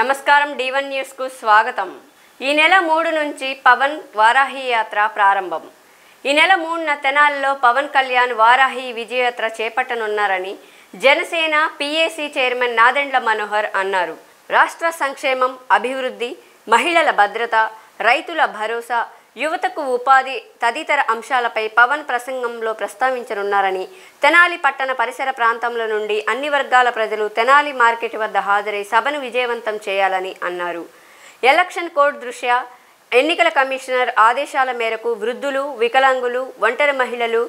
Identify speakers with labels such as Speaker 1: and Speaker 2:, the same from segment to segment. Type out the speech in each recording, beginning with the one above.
Speaker 1: నమస్కారం D1 news కు స్వాగతం। ఈ నెల 3 నుంచి పవన్ వారాహి యాత్ర ప్రారంభం। ఈ నెల 3న తెనాలిలో పవన్ కళ్యాణ్ వారాహి విజయయాత్ర చేపట్టనున్నారని జనసేన PAC చైర్మన్ నాదెండ్ల మనోహర్ అన్నారు। రాష్ట్ర సంక్షేమం, అభివృద్ధి, మహిళల భద్రత, రైతుల భరోసా, యువతకు ఉపాధి తదితర అంశాలపై పవన్ ప్రసంగంలో ప్రస్తావించనున్నారని తెనాలి పట్టణ పరిసర ప్రాంతాల నుండి అన్ని వర్గాల ప్రజలు తెనాలి మార్కెట్ వద్ద హాజరై సభను విజయవంతం చేయాలని అన్నారు। ఎలక్షన్ కోడ్ దృష్ట్యా ఎన్నికల కమిషనర్ ఆదేశాల మేరకు వృద్ధులు, వికలాంగులు, ఒంటరి మహిళలు,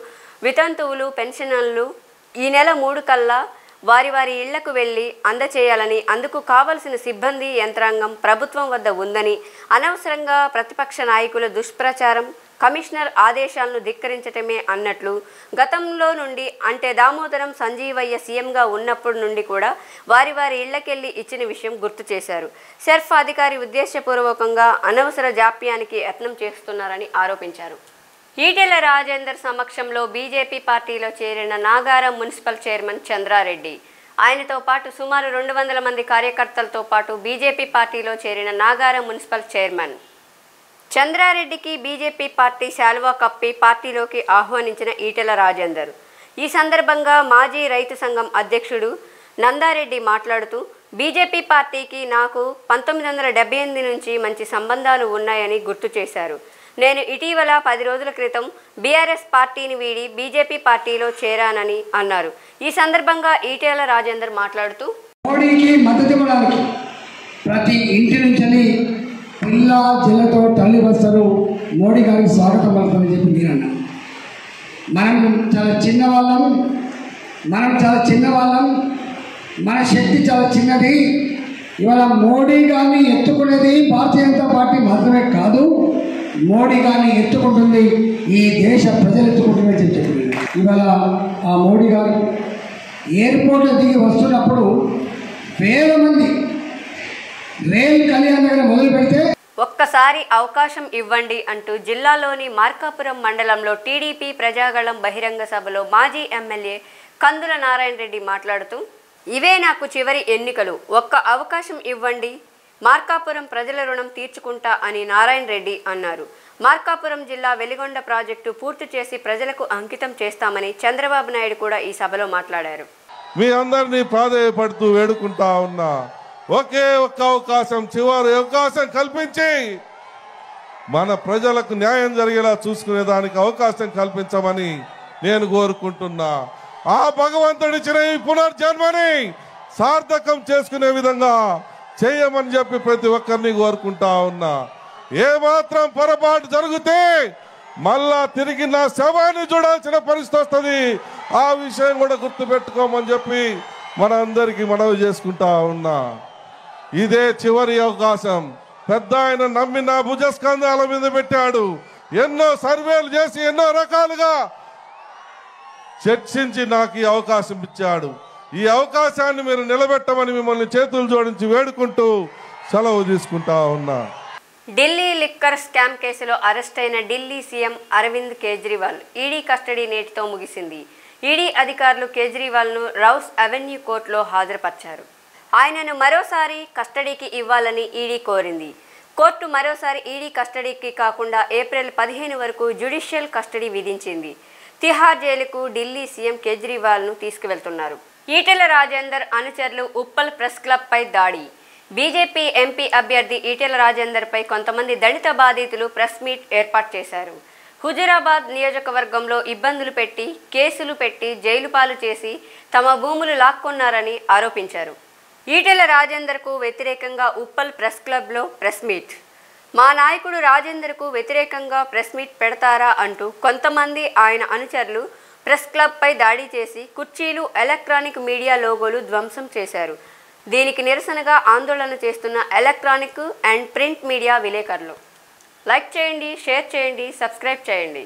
Speaker 1: వితంతువులు, పెన్షనర్లు ఈ నెల 3 కల్లా వారి ఇళ్లకు వెళ్లి అందచేయాలని, అందుకు కావలసిన సిబ్బంది యంత్రాంగం ప్రభుత్వం వద్ద ఉందని, అనవసరంగా ప్రతిపక్ష నాయకుల దుష్ప్రచారం, కమిషనర్ ఆదేశాలను ధిక్కరించటమే అన్నట్లు గతంలో నుండి అంటే దామోదరం సంజీవయ్య సీఎంగా ఉన్నప్పటి నుండి కూడా వారి ఇళ్లకెళ్లి ఇచ్చిన విషయం గుర్తు చేశారు। సెర్ఫ్ అధికారి ఉద్దేశపూర్వకంగా అనవసర జాప్యానికి యత్నం చేస్తున్నారని ఆరోపించారు। ఈటెల రాజేందర్ సమక్షంలో బీజేపీ పార్టీలో చేరిన నాగారం మున్సిపల్ చైర్మన్ చంద్రారెడ్డి, ఆయనతో పాటు సుమారు 200 మంది కార్యకర్తలతో పాటు బీజేపీ పార్టీలో చేరిన నాగారం మున్సిపల్ చైర్మన్ చంద్రారెడ్డికి బీజేపీ పార్టీ శాల్వా కప్పి పార్టీలోకి ఆహ్వానించిన ఈటెల రాజేందర్ ఈ సందర్భంగా మాజీ రైతు సంఘం అధ్యక్షుడు నందారెడ్డి మాట్లాడుతూ, బీజేపీ పార్టీకి నాకు 1978 నుంచి మంచి సంబంధాలు ఉన్నాయని గుర్తు చేశారు। నేను ఇటీవల 10 రోజుల క్రితం బీఆర్ఎస్ పార్టీని వీడి బీజేపీ పార్టీలో చేరానని అన్నారు। ఈ సందర్భంగా ఈటెల రాజేందర్ మాట్లాడుతూ,
Speaker 2: మోడీకి మద్దతు ఇవ్వడానికి ప్రతి ఇంటి నుంచి పిల్ల జిల్లతో తల్లి వస్తారు, మోడీ గారికి స్వాగతం పలుకుతామని చెప్పి నేను అన్నా। మనం చాలా చిన్నవాళ్ళం, మన శక్తి చాలా చిన్నది। ఇవాళ మోడీ గారిని ఎత్తుకునేది భారతీయ జనతా పార్టీ మాత్రమే కాదు, మోడీ గారిని ఎత్తుకుంటుంది ఈ దేశ ప్రజలు ఎత్తుకుంటుందని చెప్పింది। ఇవాళ ఆ మోడీ గారు ఎయిర్పోర్ట్లో దిగి వస్తున్నప్పుడు వేల మంది రైలు కళ్యాణ్ దగ్గర మొదలు పెడితే
Speaker 1: ఒక్కసారి అవకాశం ఇవ్వండి అంటూ జిల్లాలోని మార్కాపురం మండలంలో టీడీపీ ప్రజాగళం బహిరంగ సభలో మాజీ ఎమ్మెల్యే కందుల నారాయణ రెడ్డి మాట్లాడుతూ, ఇవే నాకు చివరి ఎన్నికలు, ఒక్క అవకాశం ఇవ్వండి, మార్కాపురం ప్రజల రుణం తీర్చుకుంటా అని నారాయణ రెడ్డి అన్నారు। మార్కాపురం జిల్లా వెలిగొండ ప్రాజెక్టు పూర్తి చేసి ప్రజలకు అంకితం చేస్తామని చంద్రబాబు నాయుడు కూడా ఈ సభలో మాట్లాడారు।
Speaker 3: మీ అందరినీ ప్రాధేయపడుతూ వేడుకుంటా ఉన్నా, ఒకే ఒక్క అవకాశం, చివరి అవకాశం కల్పించి మన ప్రజలకు న్యాయం జరిగేలా చూసుకునే దానికి అవకాశం కల్పించమని నేను కోరుకుంటున్నా। ఆ భగవంతుడిచ్చిన ఈ పునర్జన్మని సార్థకం చేసుకునే విధంగా చేయమని చెప్పి ప్రతి ఒక్కరిని కోరుకుంటా ఉన్నా। ఏమాత్రం పొరపాటు జరిగితే మళ్ళా తిరిగి నా శవాన్ని చూడాల్సిన పరిస్థితి వస్తుంది, ఆ విషయం కూడా గుర్తుపెట్టుకోమని చెప్పి మన అందరికీ మనవి చేసుకుంటా ఉన్నా। ఇదే చివరి అవకాశం। పెద్ద ఆయన నమ్మిన భుజస్కంధాల మీద పెట్టాడు, ఎన్నో సర్వేలు చేసి ఎన్నో రకాలుగా చర్చించి నాకు ఈ అవకాశం ఇచ్చాడు। ఈ అవకాశాన్ని మీరు నిలబెట్టమని మిమ్మల్ని చేతులు జోడించి వేడుకుంటూ సెలవు తీసుకుంటా ఉన్నా।
Speaker 1: ఢిల్లీ లిక్కర్ స్కామ్ కేసులో అరెస్ట్ అయిన Delhi CM Arvind Kejriwal ED custody నేటితో ముగిసింది। ఈడీ అధికారులు కేజ్రీవాల్ను రౌస్ అవెన్యూ కోర్టులో హాజరుపరిచారు। ఆయనను మరోసారి కస్టడీకి ఇవ్వాలని ఈడీ కోరింది। కోర్టు మరోసారి ఈడీ కస్టడీకి కాకుండా ఏప్రిల్ 15 వరకు జ్యుడిషియల్ కస్టడీ విధించింది। తిహార్ జైలుకు ఢిల్లీ సీఎం కేజ్రీవాల్ను తీసుకువెళ్తున్నారు। ఈటెల రాజేందర్ అనుచరులు ఉప్పల్ ప్రెస్ క్లబ్ పై దాడి। బీజేపీ ఎంపీ అభ్యర్థి ఈటెల రాజేందర్ పై కొంతమంది దళిత బాధితులు ప్రెస్ మీట్ ఏర్పాటు చేశారు। హుజురాబాద్ నియోజకవర్గంలో ఇబ్బందులు పెట్టి, కేసులు పెట్టి జైలు పాలు చేసి తమ భూములు లాక్కున్నారని ఆరోపించారు। ఈటెల రాజేందర్కు వ్యతిరేకంగా ఉప్పల్ ప్రెస్ క్లబ్లో ప్రెస్ మీట్। మా నాయకుడు రాజేందర్కు వ్యతిరేకంగా ప్రెస్ మీట్ పెడతారా అంటూ కొంతమంది ఆయన అనుచరులు ప్రెస్ క్లబ్ పై దాడి చేసి కుర్చీలు, ఎలక్ట్రానిక్ మీడియా లోగోలు ధ్వంసం చేశారు। దీనికి నిరసనగా ఆందోళన చేస్తున్న ఎలక్ట్రానిక్ అండ్ ప్రింట్ మీడియా విలేకరులు లైక్ చేయండి, షేర్ చేయండి, సబ్స్క్రైబ్ చేయండి।